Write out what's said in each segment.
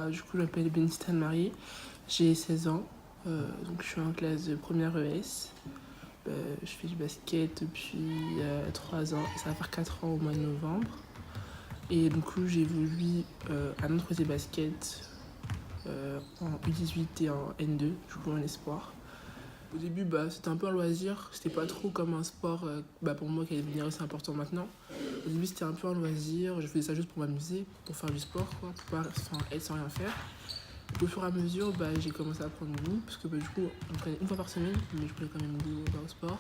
Du coup, je m'appelle Benita Marie, j'ai 16 ans, donc je suis en classe de première ES. Je fais du basket depuis 3 ans, et ça va faire 4 ans au mois de novembre. Et du coup, j'évolue à Nantes Basket en U18 et en N2, du coup en espoir. Au début, c'était un peu un loisir, c'était pas trop comme un sport pour moi qui allait devenir assez important maintenant. Au début, c'était un peu un loisir, je faisais ça juste pour m'amuser, pour faire du sport, quoi, pour pas être sans rien faire. Au fur et à mesure, j'ai commencé à prendre goût, parce que du coup, on prenait une fois par semaine, mais je prenais quand même goût au sport.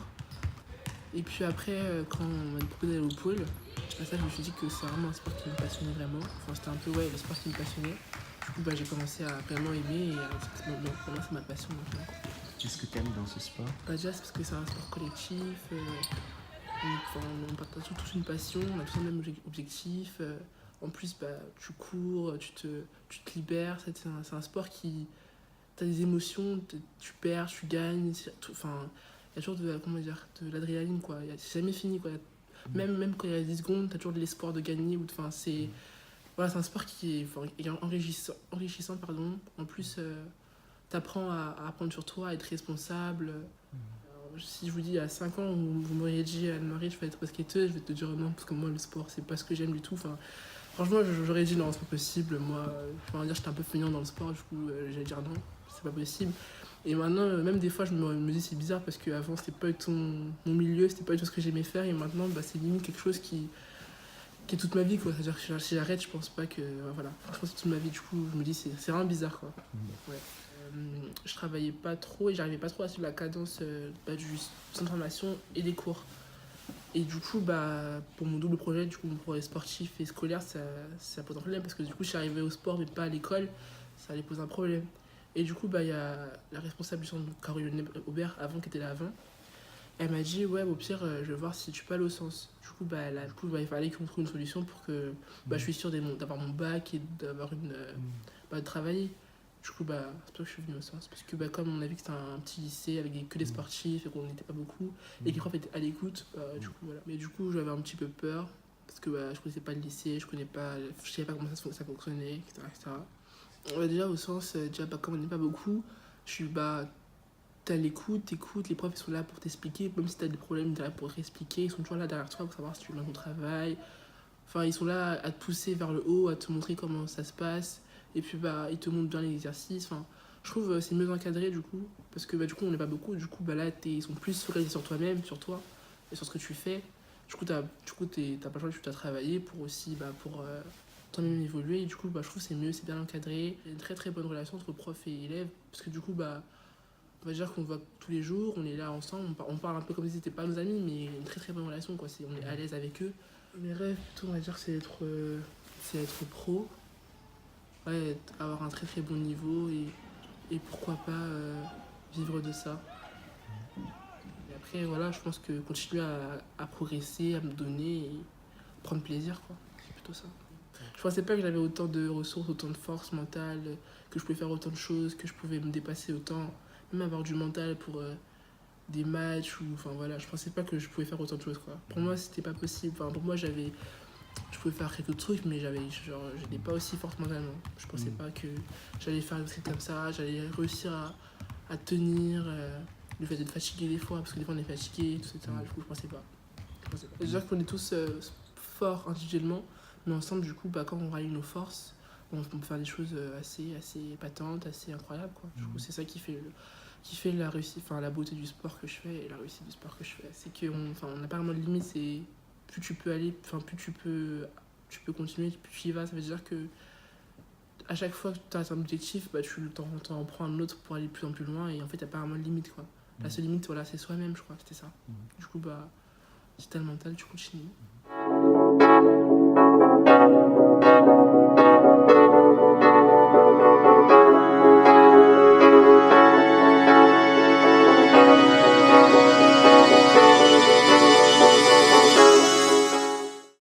Et puis après, quand on m'a proposé d'aller au pôle, ça, je me suis dit que c'est vraiment un sport qui me passionnait vraiment. Enfin, c'était un peu le sport qui me passionnait. Du coup, j'ai commencé à vraiment aimer et pour moi, c'est ma passion maintenant. Qu'est-ce que tu aimes dans ce sport? Déjà, c'est parce que c'est un sport collectif. On partage tous une passion, on a tous le même objectif. En plus, tu cours, tu te libères. C'est un sport qui. T'as des émotions, tu perds, tu gagnes. Enfin, il y a toujours de l'adrénaline, quoi. C'est jamais fini, quoi. Même quand il y a 10 secondes, t'as toujours de l'espoir de gagner. C'est un sport qui est enrichissant, pardon. En plus, t'apprends à apprendre sur toi, à être responsable. Si je vous dis à 5 ans, vous m'auriez dit Anne-Marie, je vais être basketteuse, je vais te dire non, parce que moi, le sport, c'est pas ce que j'aime du tout. Enfin, franchement, j'aurais dit non, c'est pas possible. Moi, j'étais un peu feignant dans le sport, du coup, j'allais dire non, c'est pas possible. Et maintenant, même des fois, je me dis c'est bizarre parce qu'avant, c'était pas du tout mon milieu, c'était pas du tout ce que j'aimais faire. Et maintenant, c'est limite quelque chose qui est toute ma vie, quoi. C'est-à-dire que si j'arrête, je pense pas que. Voilà, franchement, c'est toute ma vie, du coup, je me dis c'est vraiment bizarre, quoi. Ouais. Je travaillais pas trop et j'arrivais pas trop à suivre la cadence du centre de formation et des cours. Et du coup, pour mon double projet, du coup, mon projet sportif et scolaire, ça pose un problème parce que du coup, je suis arrivée au sport mais pas à l'école, ça allait poser un problème. Et du coup, il y a la responsable du centre, Caroline Aubert, avant, qui était là avant. Elle m'a dit, ouais, au pire, je vais voir si tu peux aller au sens. Du coup, il fallait qu'on trouve une solution pour que je suis sûre d'avoir mon bac et d'avoir de travailler. Du coup, c'est pour ça que je suis venue au sens. Parce que comme on a vu que c'était un petit lycée avec que des sportifs et qu'on n'était pas beaucoup, et que les profs étaient à l'écoute, du coup, voilà. Mais du coup, j'avais un petit peu peur, parce que je connaissais pas le lycée, je savais pas comment ça fonctionnait, etc. Déjà, au sens, comme on n'est pas beaucoup, je suis t'as l'écoute, t'écoutes, les profs ils sont là pour t'expliquer, même si t'as des problèmes, ils sont là pour t'expliquer, ils sont toujours là derrière toi pour savoir si tu fais bien ton travail. Enfin, ils sont là à te pousser vers le haut, à te montrer comment ça se passe. Et puis, ils te montrent bien les exercices. Enfin, je trouve que c'est mieux encadré, du coup. Parce que, du coup, on n'est pas beaucoup. Du coup, là, ils sont plus focalisés sur toi-même, sur toi, et sur ce que tu fais. Du coup, t'as pas le choix, tu dois travailler pour aussi, pour toi-même évoluer. Et du coup, je trouve que c'est mieux, c'est bien encadré. Il y a une très très bonne relation entre prof et élève. Parce que, du coup, on va dire qu'on voit tous les jours, on est là ensemble, on parle un peu comme si c'était pas nos amis, mais il y a une très très bonne relation, quoi. On est à l'aise avec eux. Mes rêves, plutôt, on va dire, c'est être pro, ouais, avoir un très très bon niveau et pourquoi pas vivre de ça. Et après, voilà, je pense que continuer à progresser, à me donner et prendre plaisir, quoi. C'est plutôt ça. Je pensais pas que j'avais autant de ressources, autant de force mentale, que je pouvais faire autant de choses, que je pouvais me dépasser autant, même avoir du mental pour des matchs ou enfin voilà, je pensais pas que je pouvais faire autant de choses, quoi. Pour moi, c'était pas possible. Enfin, pour moi, je pouvais faire quelques trucs, mais j'étais pas aussi forte mentalement. Je pensais pas que j'allais faire des trucs comme ça, j'allais réussir à tenir le fait d'être fatigué des fois, parce que des fois on est fatigué, etc. Du coup, je pensais pas. Déjà qu'on est tous forts individuellement, mais ensemble, du coup, quand on rallie nos forces, on peut faire des choses assez épatantes, assez incroyables, quoi. Du coup, c'est ça qui fait la réussite, enfin la beauté du sport que je fais et la réussite du sport que je fais. C'est qu'on n'a pas vraiment de limite, c'est plus tu peux aller, enfin plus tu peux continuer, plus tu y vas. Ça veut dire que à chaque fois que tu as un objectif, tu t'en prends un autre pour aller de plus en plus loin et en fait, t'as pas vraiment de limite, quoi. La seule limite, voilà, c'est soi-même, je crois, c'était ça. Du coup, si t'as le mental, tu continues.